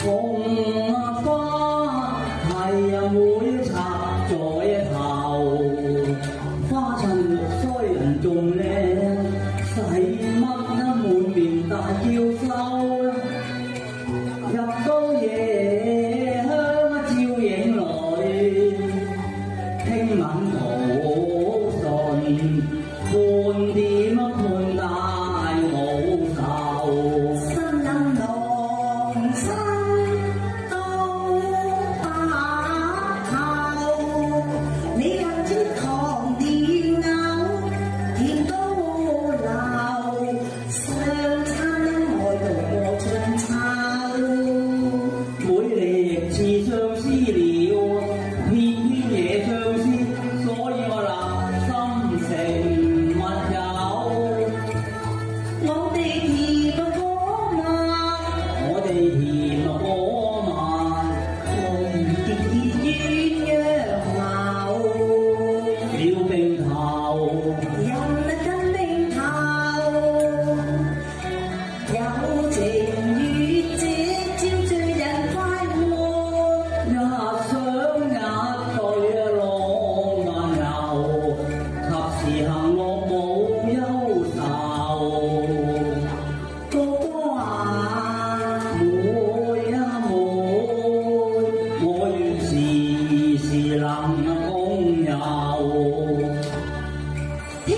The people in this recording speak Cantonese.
紅花係每插在頭，花襯綠腮人仲靚，使乜滿面大嬌羞？入到夜香照影裏，聽聞土順半點半大無愁。新人郎身到白頭，你又知堂蓮藕甜到流，相餐愛到我盡臭。每力似相思了，偏偏惹相思，所以我立心誠密友。我哋甜蜜果蜜，我哋甜蜜果蜜，紅結鸳鸯樓，了並頭。人跟並頭，有情與這招醉人快活。一雙一對浪漫遊，及時行樂無憂愁。哥哥啊，妹啊妹，我願時時能共遊。天